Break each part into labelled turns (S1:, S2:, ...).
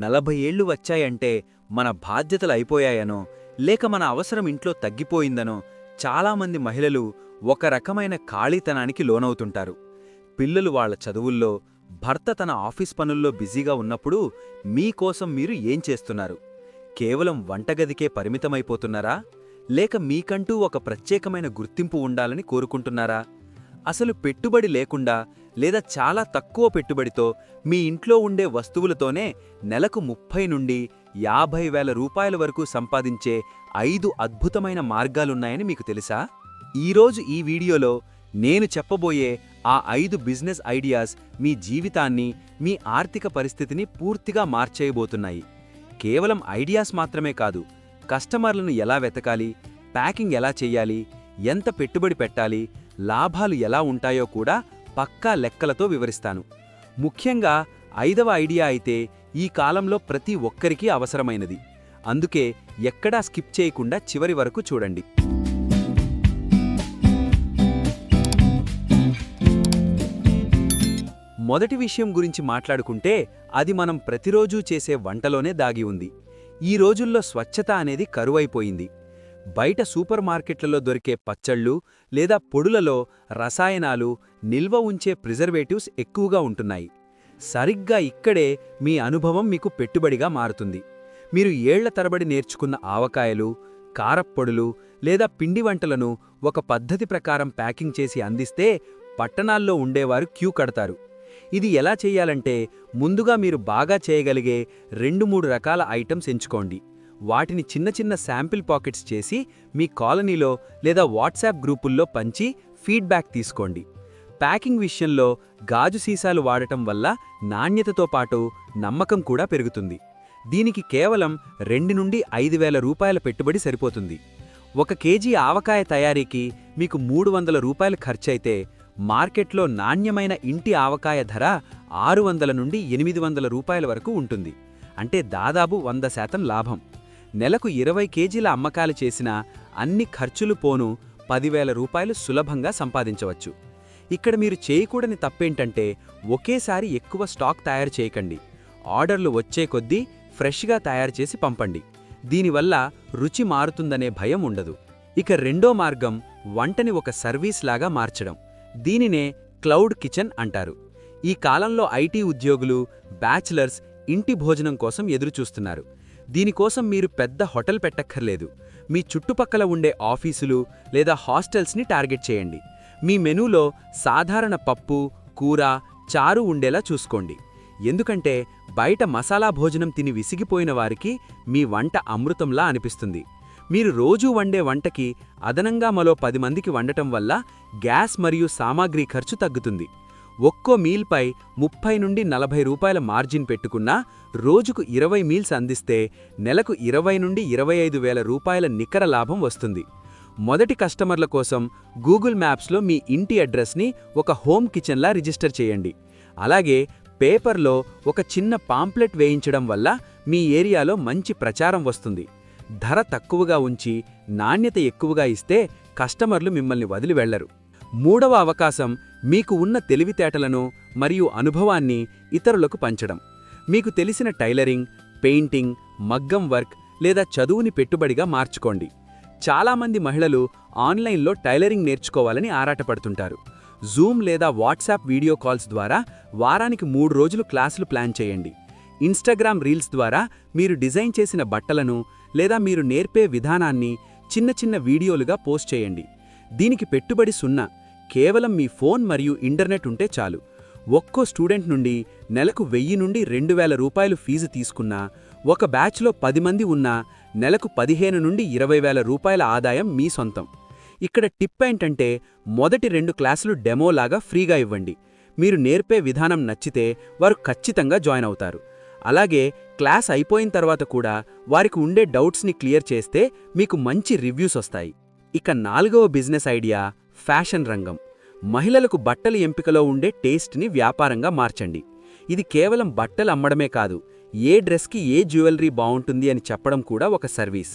S1: 40 ఏళ్లు వచ్చాయంటే మన బాధ్యతలు అయిపోయాయనో లేక మన అవసరం ఇంట్లో తగ్గిపోయిందనో చాలామంది మహిళలు ఒక రకమైన ఖాళీతనానికి లోనవుతుంటారు. పిల్లలు వాళ్ళ చదువుల్లో, భర్త తన ఆఫీస్ పనుల్లో బిజీగా ఉన్నప్పుడు మీకోసం మీరు ఏం చేస్తున్నారు? కేవలం వంటగదికే పరిమితమైపోతున్నారా? లేక మీకంటూ ఒక ప్రత్యేకమైన గుర్తింపు ఉండాలని కోరుకుంటున్నారా? అసలు పెట్టుబడి లేకుండా లేదా చాలా తక్కువ పెట్టుబడితో మీ ఇంట్లో ఉండే వస్తువులతోనే నెలకు 30 నుండి 50 వేల రూపాయల వరకు సంపాదించే 5 అద్భుతమైన మార్గాలున్నాయని మీకు తెలుసా? ఈరోజు ఈ వీడియోలో నేను చెప్పబోయే ఆ 5 బిజినెస్ ఐడియాస్ మీ జీవితాన్ని, మీ ఆర్థిక పరిస్థితిని పూర్తిగా మార్చేయబోతున్నాయి. కేవలం ఐడియాస్ మాత్రమే కాదు, కస్టమర్లను ఎలా వెతకాలి, ప్యాకింగ్ ఎలా చెయ్యాలి, ఎంత పెట్టుబడి పెట్టాలి, లాభాలు ఎలా ఉంటాయో కూడా పక్కా లెక్కలతో వివరిస్తాను. ముఖ్యంగా 5వ ఐడియా అయితే ఈ కాలంలో ప్రతి ఒక్కరికీ అవసరమైనది. అందుకే ఎక్కడా స్కిప్ చేయకుండా చివరి వరకు చూడండి. మొదటి విషయం గురించి మాట్లాడుకుంటే అది మనం ప్రతిరోజూ చేసే వంటలోనే దాగి ఉంది. ఈ రోజుల్లో స్వచ్ఛత అనేది కరువైపోయింది. బయట సూపర్ మార్కెట్లలో దొరికే పచ్చళ్ళు లేదా పొడులలో రసాయనాలు, నిల్వ ఉంచే ప్రిజర్వేటివ్స్ ఎక్కువగా ఉంటున్నాయి. సరిగ్గా ఇక్కడే మీ అనుభవం మీకు పెట్టుబడిగా మారుతుంది. మీరు ఏళ్ల తరబడి నేర్చుకున్న ఆవకాయలు, కారప్పొడులు లేదా పిండి వంటలను ఒక పద్ధతి ప్రకారం ప్యాకింగ్ చేసి అందిస్తే పట్టణాల్లో ఉండేవారు క్యూ కడతారు. ఇది ఎలా చెయ్యాలంటే ముందుగా మీరు బాగా చేయగలిగే 2-3 రకాల ఐటమ్స్ ఎంచుకోండి. వాటిని చిన్న చిన్న శాంపిల్ పాకెట్స్ చేసి మీ కాలనీలో లేదా వాట్సాప్ గ్రూపుల్లో పంచి ఫీడ్బ్యాక్ తీసుకోండి. ప్యాకింగ్ విషయంలో గాజు సీసాలు వాడటం వల్ల నాణ్యతతో పాటు నమ్మకం కూడా పెరుగుతుంది. దీనికి కేవలం 2 నుండి 5 వేల రూపాయల పెట్టుబడి సరిపోతుంది. 1 కేజీ ఆవకాయ తయారీకి మీకు 300 రూపాయలు ఖర్చయితే మార్కెట్లో నాణ్యమైన ఇంటి ఆవకాయ ధర 600 నుండి 800 రూపాయల వరకు ఉంటుంది. అంటే దాదాపు 100% లాభం. నెలకు 20 కేజీల అమ్మకాలు చేసినా అన్ని ఖర్చులు పోను 10,000 రూపాయలు సులభంగా సంపాదించవచ్చు. ఇక్కడ మీరు చేయకూడని తప్పేంటంటే ఒకేసారి ఎక్కువ స్టాక్ తయారు చేయకండి. ఆర్డర్లు వచ్చే కొద్దీ ఫ్రెష్గా తయారు చేసి పంపండి. దీనివల్ల రుచి మారుతుందనే భయం ఉండదు. ఇక రెండో మార్గం వంటని ఒక సర్వీస్ లాగా మార్చడం. దీనినే క్లౌడ్ కిచెన్ అంటారు. ఈ కాలంలో ఐటీ ఉద్యోగులు, బ్యాచిలర్స్ ఇంటి భోజనం కోసం ఎదురుచూస్తున్నారు. దీనికోసం మీరు పెద్ద హోటల్ పెట్టక్కర్లేదు. మీ చుట్టుపక్కల ఉండే ఆఫీసులు లేదా హాస్టల్స్ని టార్గెట్ చేయండి. మీ మెనూలో సాధారణ పప్పు, కూర, చారు ఉండేలా చూసుకోండి. ఎందుకంటే బయట మసాలా భోజనం తిని విసిగిపోయిన వారికి మీ వంట అమృతంలా అనిపిస్తుంది. మీరు రోజూ వండే వంటకి అదనంగా మరో 10 మందికి వండటం వల్ల గ్యాస్ మరియు సామాగ్రి ఖర్చు తగ్గుతుంది. ఒక్కో మీల్పై 30 నుండి 40 రూపాయల మార్జిన్ పెట్టుకున్నా రోజుకు 20 మీల్స్ అందిస్తే నెలకు 20 నుండి 25 వేల రూపాయల నికర లాభం వస్తుంది. మొదటి కస్టమర్ల కోసం గూగుల్ మ్యాప్స్లో మీ ఇంటి అడ్రస్ని ఒక హోమ్ కిచెన్లా రిజిస్టర్ చేయండి. అలాగే పేపర్లో ఒక చిన్న పాంప్లెట్ వేయించడం వల్ల మీ ఏరియాలో మంచి ప్రచారం వస్తుంది. ధర తక్కువగా ఉంచి నాణ్యత ఎక్కువగా ఇస్తే కస్టమర్లు మిమ్మల్ని వదిలి వెళ్లరు. మూడవ అవకాశం మీకు ఉన్న తెలివితేటలను మరియు అనుభవాన్ని ఇతరులకు పంచడం. మీకు తెలిసిన టైలరింగ్, పెయింటింగ్, మగ్గం వర్క్ లేదా చదువుని పెట్టుబడిగా మార్చుకోండి. చాలామంది మహిళలు ఆన్లైన్లో టైలరింగ్ నేర్చుకోవాలని ఆరాటపడుతుంటారు. జూమ్ లేదా వాట్సాప్ వీడియో కాల్స్ ద్వారా వారానికి 3 రోజులు క్లాసులు ప్లాన్ చేయండి. ఇన్స్టాగ్రామ్ రీల్స్ ద్వారా మీరు డిజైన్ చేసిన బట్టలను లేదా మీరు నేర్పే విధానాన్ని చిన్న చిన్న వీడియోలుగా పోస్ట్ చేయండి. దీనికి పెట్టుబడి 0. కేవలం మీ ఫోన్ మరియు ఇంటర్నెట్ ఉంటే చాలు. ఒక్కో స్టూడెంట్ నుండి నెలకు 1000 నుండి 2000 రూపాయలు ఫీజు తీసుకున్నా, ఒక బ్యాచ్లో 10 మంది ఉన్నా నెలకు 15 నుండి 20 వేల రూపాయల ఆదాయం మీ సొంతం. ఇక్కడ టిప్ ఏంటంటే మొదటి 2 క్లాసులు డెమోలాగా ఫ్రీగా ఇవ్వండి. మీరు నేర్పే విధానం నచ్చితే వారు ఖచ్చితంగా జాయిన్ అవుతారు. అలాగే క్లాస్ అయిపోయిన తర్వాత కూడా వారికి ఉండే డౌట్స్ని క్లియర్ చేస్తే మీకు మంచి రివ్యూస్ వస్తాయి. ఇక 4వ బిజినెస్ ఐడియా ఫ్యాషన్ రంగం. మహిళలకు బట్టల ఎంపికలో ఉండే టేస్ట్ని వ్యాపారంగా మార్చండి. ఇది కేవలం బట్టలు అమ్మడమే కాదు, ఏ డ్రెస్కి ఏ జ్యువెలరీ బావుంటుంది అని చెప్పడం కూడా ఒక సర్వీస్.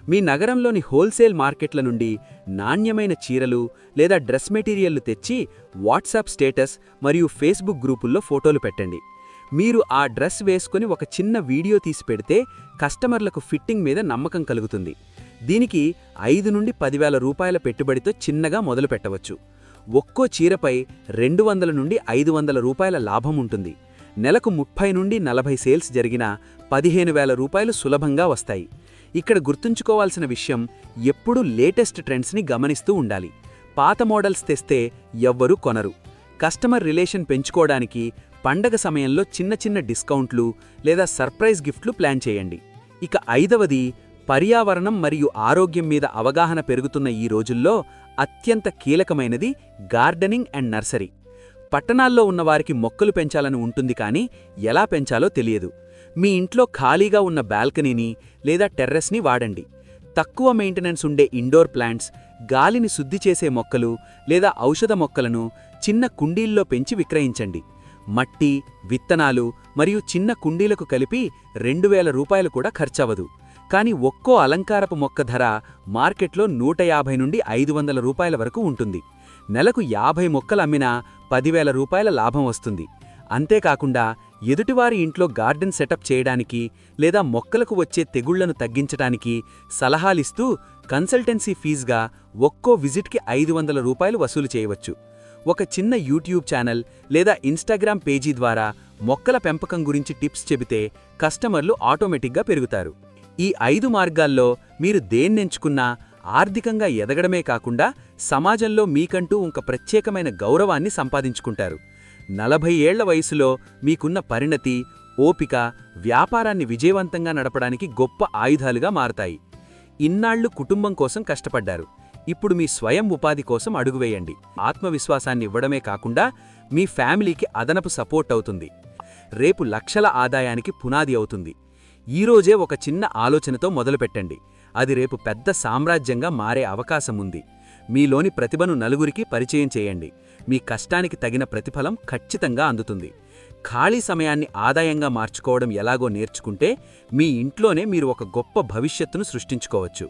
S1: మీ నగరంలోని హోల్సేల్ మార్కెట్ల నుండి నాణ్యమైన చీరలు లేదా డ్రెస్ మెటీరియల్లు తెచ్చి వాట్సాప్ స్టేటస్ మరియు ఫేస్బుక్ గ్రూపుల్లో ఫోటోలు పెట్టండి. మీరు ఆ డ్రెస్ వేసుకుని ఒక చిన్న వీడియో తీసి పెడితే కస్టమర్లకు ఫిట్టింగ్ మీద నమ్మకం కలుగుతుంది. దీనికి 5 నుండి 10,000 రూపాయల పెట్టుబడితో చిన్నగా మొదలు పెట్టవచ్చు. ఒక్కో చీరపై 200 నుండి 500 రూపాయల లాభం ఉంటుంది. నెలకు 30 నుండి 40 సేల్స్ జరిగినా 15,000 రూపాయలు సులభంగా వస్తాయి. ఇక్కడ గుర్తుంచుకోవాల్సిన విషయం, ఎప్పుడూ లేటెస్ట్ ట్రెండ్స్ని గమనిస్తూ ఉండాలి. పాత మోడల్స్ తెస్తే ఎవ్వరూ కొనరు. కస్టమర్ రిలేషన్ పెంచుకోవడానికి పండగ సమయంలో చిన్న చిన్న డిస్కౌంట్లు లేదా సర్ప్రైజ్ గిఫ్ట్లు ప్లాన్ చేయండి. ఇక 5వది, పర్యావరణం మరియు ఆరోగ్యం మీద అవగాహన పెరుగుతున్న ఈ రోజుల్లో అత్యంత కీలకమైనది గార్డెనింగ్ అండ్ నర్సరీ. పట్టణాల్లో ఉన్నవారికి మొక్కలు పెంచాలని ఉంటుంది, కానీ ఎలా పెంచాలో తెలియదు. మీ ఇంట్లో ఖాళీగా ఉన్న బాల్కనీని లేదా టెర్రస్ని వాడండి. తక్కువ మెయింటెనెన్స్ ఉండే ఇండోర్ ప్లాంట్స్, గాలిని శుద్ధి చేసే మొక్కలు లేదా ఔషధ మొక్కలను చిన్న కుండీల్లో పెంచి విక్రయించండి. మట్టి, విత్తనాలు మరియు చిన్న కుండీలకు కలిపి 2,000 రూపాయలు కూడా ఖర్చవదు. కానీ ఒక్కో అలంకారపు మొక్క ధర మార్కెట్లో 150 నుండి 500 రూపాయల వరకు ఉంటుంది. నెలకు 50 మొక్కలు అమ్మినా 10,000 రూపాయల లాభం వస్తుంది. అంతేకాకుండా ఎదుటివారి ఇంట్లో గార్డెన్ సెటప్ చేయడానికి లేదా మొక్కలకు వచ్చే తెగుళ్లను తగ్గించడానికి సలహాలిస్తూ కన్సల్టెన్సీ ఫీజుగా ఒక్కో విజిట్కి 500 రూపాయలు వసూలు చేయవచ్చు. ఒక చిన్న యూట్యూబ్ ఛానల్ లేదా ఇన్స్టాగ్రామ్ పేజీ ద్వారా మొక్కల పెంపకం గురించి టిప్స్ చెబితే కస్టమర్లు ఆటోమేటిక్గా పెరుగుతారు. ఈ 5 మార్గాల్లో మీరు దేన్నెంచుకున్నా ఆర్థికంగా ఎదగడమే కాకుండా సమాజంలో మీకంటూ ఒక ప్రత్యేకమైన గౌరవాన్ని సంపాదించుకుంటారు. 40 ఏళ్ల వయసులో మీకున్న పరిణతి, ఓపిక వ్యాపారాన్ని విజయవంతంగా నడపడానికి గొప్ప ఆయుధాలుగా మారతాయి. ఇన్నాళ్లు కుటుంబం కోసం కష్టపడ్డారు. ఇప్పుడు మీ స్వయం ఉపాధి కోసం అడుగువేయండి. ఆత్మవిశ్వాసాన్ని ఇవ్వడమే కాకుండా మీ ఫ్యామిలీకి అదనపు సపోర్ట్ అవుతుంది. రేపు లక్షల ఆదాయానికి పునాది అవుతుంది. ఈరోజే ఒక చిన్న ఆలోచనతో మొదలుపెట్టండి. అది రేపు పెద్ద సామ్రాజ్యంగా మారే అవకాశముంది. మీలోని ప్రతిభను నలుగురికి పరిచయం చేయండి. మీ కష్టానికి తగిన ప్రతిఫలం ఖచ్చితంగా అందుతుంది. ఖాళీ సమయాన్ని ఆదాయంగా మార్చుకోవడం ఎలాగో నేర్చుకుంటే మీ ఇంట్లోనే మీరు ఒక గొప్ప భవిష్యత్తును సృష్టించుకోవచ్చు.